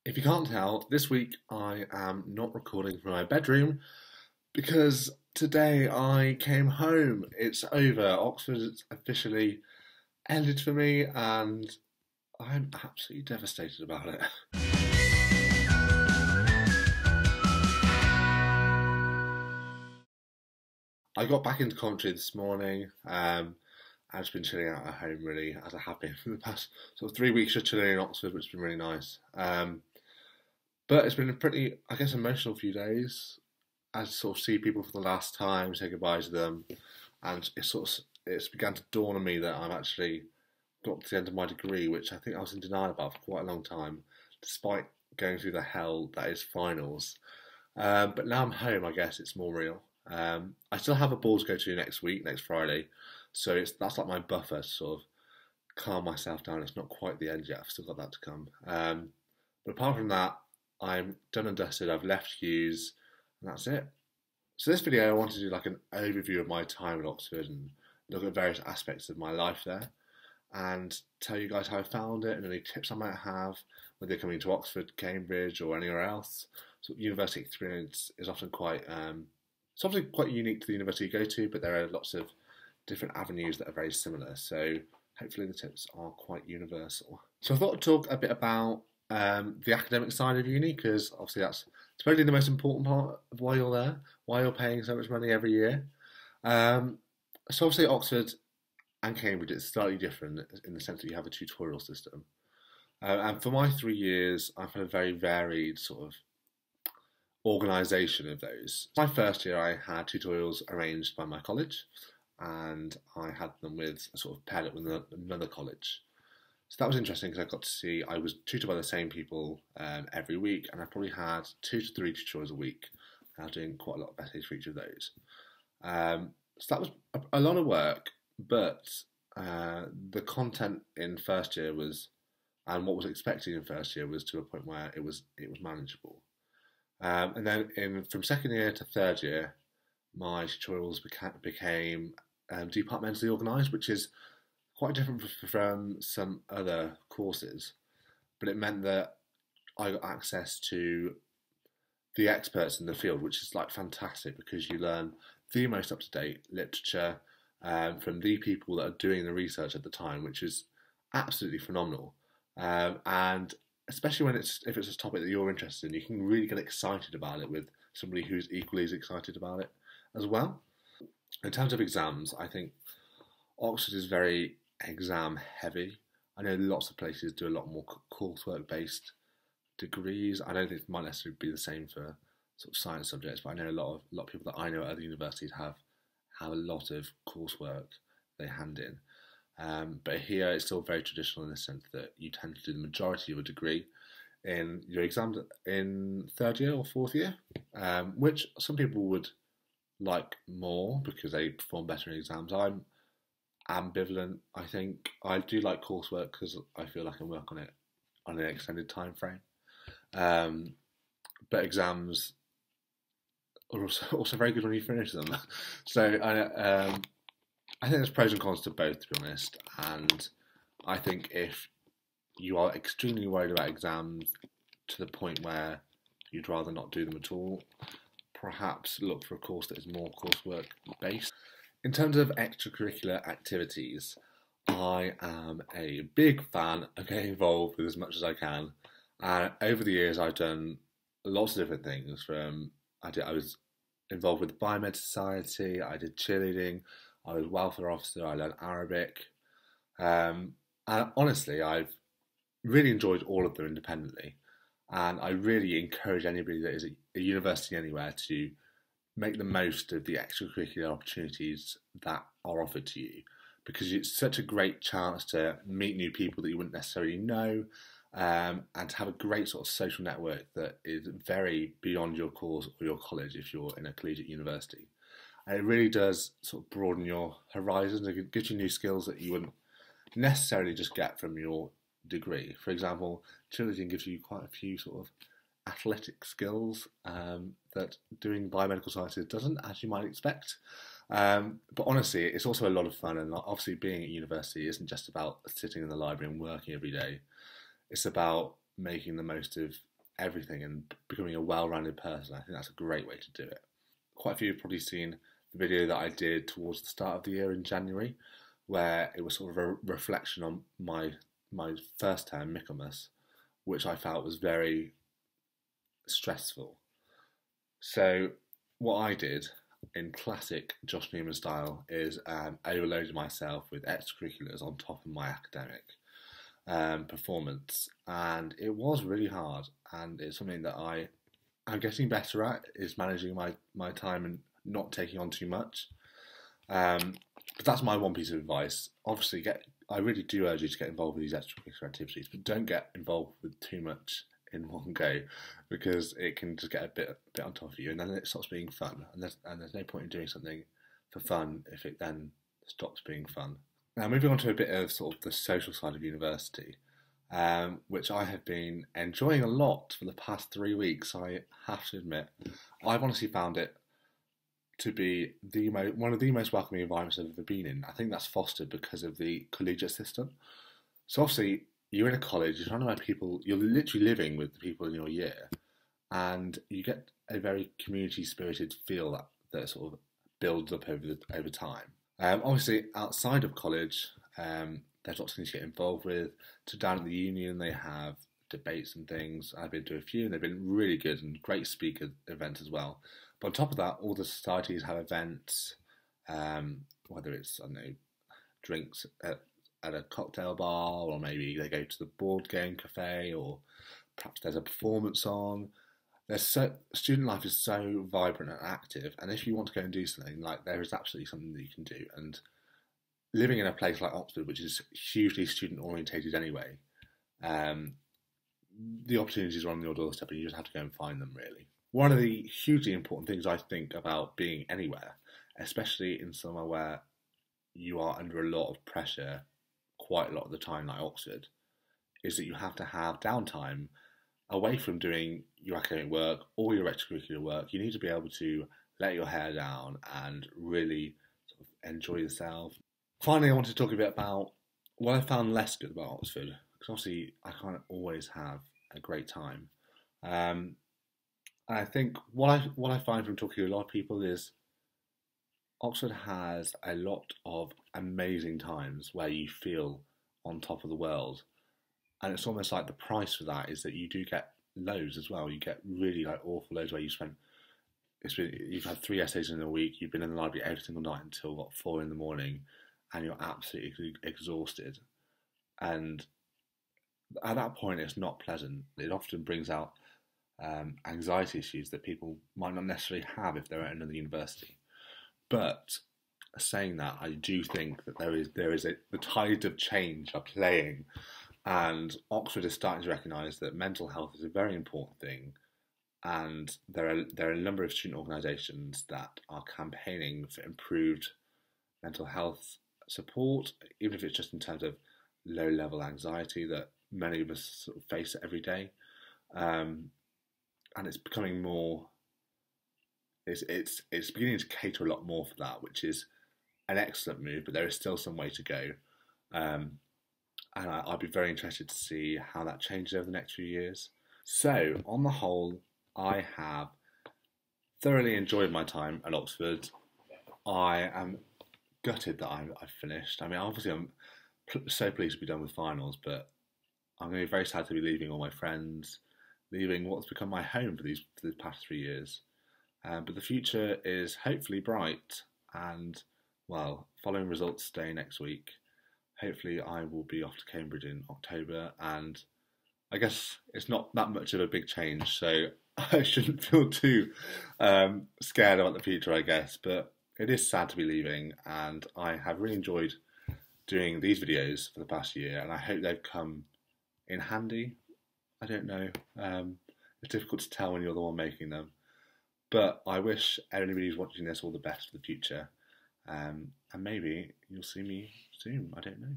If you can't tell, this week I am not recording from my bedroom because today I came home. It's over. Oxford's officially ended for me and I'm absolutely devastated about it. I got back into commentary this morning. I've just been chilling out at home really, as I have been for the past sort of 3 weeks, just chilling in Oxford, which has been really nice. But it's been a pretty, I guess, emotional few days. I sort of see people for the last time, say goodbye to them, and it's began to dawn on me that I've actually got to the end of my degree, which I think I was in denial about for quite a long time, despite going through the hell that is finals. But now I'm home, I guess it's more real. I still have a ball to go to next week, next Friday, so that's like my buffer to sort of calm myself down. It's not quite the end yet. I've still got that to come. But apart from that, I'm done and dusted. I've left Hughes, and that's it. So this video, I wanted to do like an overview of my time at Oxford and look at various aspects of my life there, and tell you guys how I found it and any tips I might have, whether you're coming to Oxford, Cambridge, or anywhere else. So university experience is often it's often quite unique to the university you go to, but there are lots of different avenues that are very similar. So hopefully the tips are quite universal. So I thought I'd talk a bit about the academic side of uni, because obviously that's probably the most important part of why you're there, why you're paying so much money every year. So obviously Oxford and Cambridge is slightly different in the sense that you have a tutorial system. And for my 3 years, I've had a very varied sort of organisation of those. My first year I had tutorials arranged by my college, and I had them with sort of paired up with another college. So that was interesting because I got to see, I was tutored by the same people every week, and I probably had 2 to 3 tutorials a week. I was doing quite a lot of essays for each of those. So that was a lot of work, but the content in first year and what was expected in first year was to a point where it was manageable. And then from second year to third year, my tutorials became departmentally organised, which is quite different from some other courses, but it meant that I got access to the experts in the field, which is like fantastic because you learn the most up-to-date literature from the people that are doing the research at the time, which is absolutely phenomenal. And especially if it's a topic that you're interested in, you can really get excited about it with somebody who's equally as excited about it as well. In terms of exams, I think Oxford is very exam heavy. I know lots of places do a lot more coursework based degrees. I don't think it might necessarily be the same for sort of science subjects, but I know a lot of people that I know at other universities have a lot of coursework they hand in. But here it's still very traditional in the sense that you tend to do the majority of a degree in your exams in third year or fourth year, which some people would like more because they perform better in exams. I'm ambivalent. I think I do like coursework because I feel I can work on it on an extended time frame. But exams are also very good when you finish them. So I think there's pros and cons to both, to be honest. And I think if you are extremely worried about exams to the point where you'd rather not do them at all, perhaps look for a course that is more coursework based. In terms of extracurricular activities, I am a big fan of getting involved with as much as I can. And over the years, I've done lots of different things. I was involved with the Biomed Society, I did cheerleading, I was welfare officer, I learned Arabic. And honestly, I've really enjoyed all of them independently. And I really encourage anybody that is at a university anywhere to make the most of the extracurricular opportunities that are offered to you, because it's such a great chance to meet new people that you wouldn't necessarily know, and to have a great sort of social network that is very beyond your course or your college if you're in a collegiate university. And it really does sort of broaden your horizons. It gives you new skills that you wouldn't necessarily just get from your degree. For example, cheerleading gives you quite a few sort of athletic skills that doing biomedical sciences doesn't, as you might expect. But honestly, it's also a lot of fun, and obviously being at university isn't just about sitting in the library and working every day. It's about making the most of everything and becoming a well-rounded person. I think that's a great way to do it. Quite a few have probably seen the video that I did towards the start of the year in January, where it was sort of a reflection on my first term, Michaelmas, which I felt was very stressful. So what I did in classic Josh Newman style is overloaded myself with extracurriculars on top of my academic performance, and it was really hard, and it's something that I'm getting better at, is managing my time and not taking on too much. But that's my one piece of advice. Obviously, I really do urge you to get involved with these extracurricular activities, but don't get involved with too much in one go, because it can just get a bit on top of you, and then it stops being fun. And there's no point in doing something for fun if it then stops being fun. Now, moving on to a bit of sort of the social side of university, which I have been enjoying a lot for the past 3 weeks. I have to admit, I've honestly found it to be one of the most welcoming environments I've ever been in. I think that's fostered because of the collegiate system. So obviously, you're in a college, you're surrounded by people, you're literally living with the people in your year, and you get a very community-spirited feel that sort of builds up over time. Obviously, outside of college, there's lots of things to get involved with. So down at the union, they have debates and things. I've been to a few, and they've been really good and great speaker events as well. But on top of that, all the societies have events, whether it's, I don't know, drinks at a cocktail bar, or maybe they go to the board game cafe, or perhaps there's a performance on. Student life is so vibrant and active, and if you want to go and do something, like, there is absolutely something that you can do. And living in a place like Oxford, which is hugely student orientated anyway, the opportunities are on your doorstep, and you just have to go and find them, really. One of the hugely important things I think about being anywhere, especially in somewhere where you are under a lot of pressure quite a lot of the time, like Oxford, is that you have to have downtime away from doing your academic work or your extracurricular work. You need to be able to let your hair down and really sort of enjoy yourself. Finally, I want to talk a bit about what I found less good about Oxford, because obviously I can't always have a great time. I think what I find from talking to a lot of people is Oxford has a lot of amazing times where you feel on top of the world, and it's almost like the price for that is that you do get loads as well. You get really awful loads where you've had 3 essays in a week, you've been in the library every single night until 4 in the morning, and you're absolutely exhausted. And at that point, it's not pleasant. It often brings out anxiety issues that people might not necessarily have if they're at another university. But saying that, I do think that the tides of change are playing, and Oxford is starting to recognise that mental health is a very important thing, and there are a number of student organisations that are campaigning for improved mental health support, even if it's just in terms of low-level anxiety that many of us sort of face every day, and it's becoming more. It's beginning to cater a lot more for that, which is an excellent move, but there is still some way to go. And I'd be very interested to see how that changes over the next few years. So, on the whole, I have thoroughly enjoyed my time at Oxford. I am gutted that I've finished. I mean, obviously, I'm so pleased to be done with finals, but I'm going to be very sad to be leaving all my friends, leaving what's become my home for the past 3 years. But the future is hopefully bright, and, well, following results day next week, hopefully I will be off to Cambridge in October, and I guess it's not that much of a big change, so I shouldn't feel too scared about the future, I guess, but it is sad to be leaving, and I have really enjoyed doing these videos for the past year, and I hope they've come in handy. I don't know. It's difficult to tell when you're the one making them. But I wish anybody who's watching this all the best for the future. And maybe you'll see me soon. I don't know.